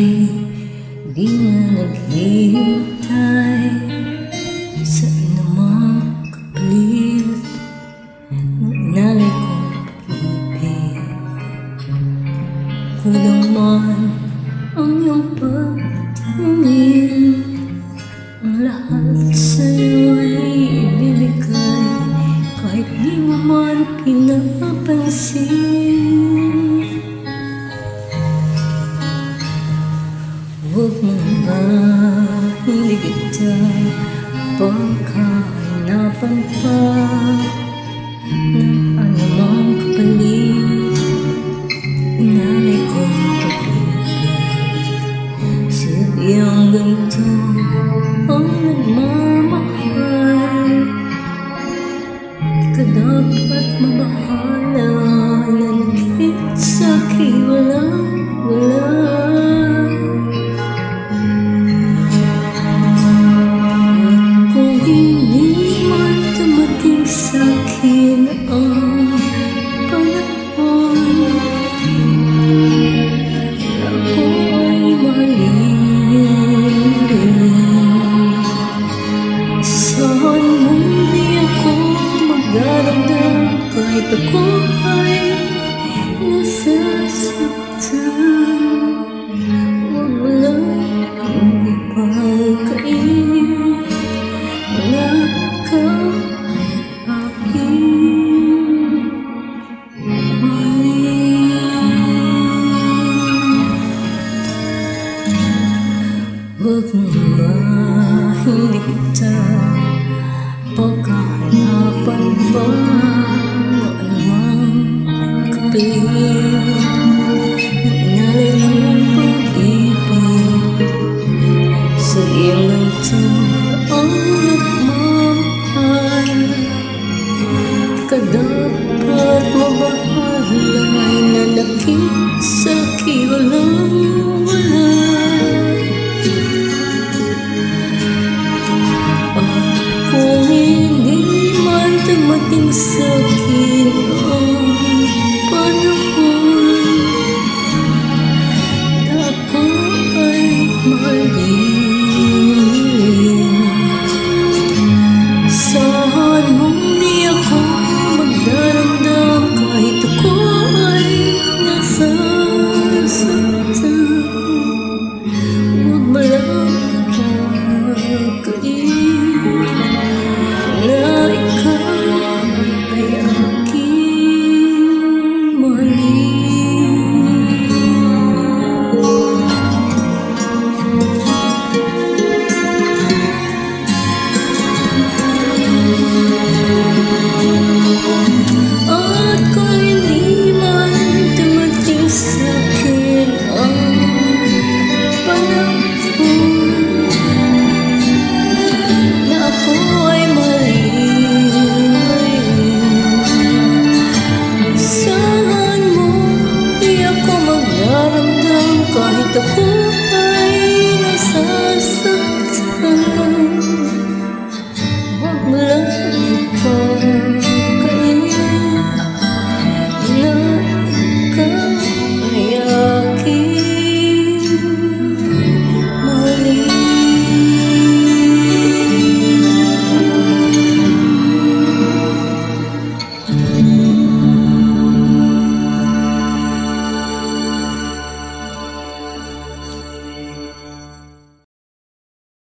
ay di na naghihintay sa inamang kapalit ng inalay kong pag-ibig. Kulang man ang iyong pagtingin, ang lahat sa'yo ay ibibigay, kahit di mo man pinapansin. Huwag mong ba hindi kita pagkahanapan pa ng anumang kapalit, inalay kong pag-ibig. Sadyang ganito ang nagmamahal, di ka dapat mabahala na nagkit sa'kin walang-wala. Sa'kin ang panahon, ako ay malilim. Isahan mo di ako magdaramdam, kahit ako ay nasasaktan. Huwag mo lang ipagkainin, wala kang huwag mo ba hindi kita pagkahanapan pa ng anumang kapalit ng inalay kong pag-ibig. Sa iyong ganito ang nagmamahal, di ka dapat mabahala, nanakit sa'kin walang-wala. Kung hindi man dumating sa'kin ang panahon, ako ay mali.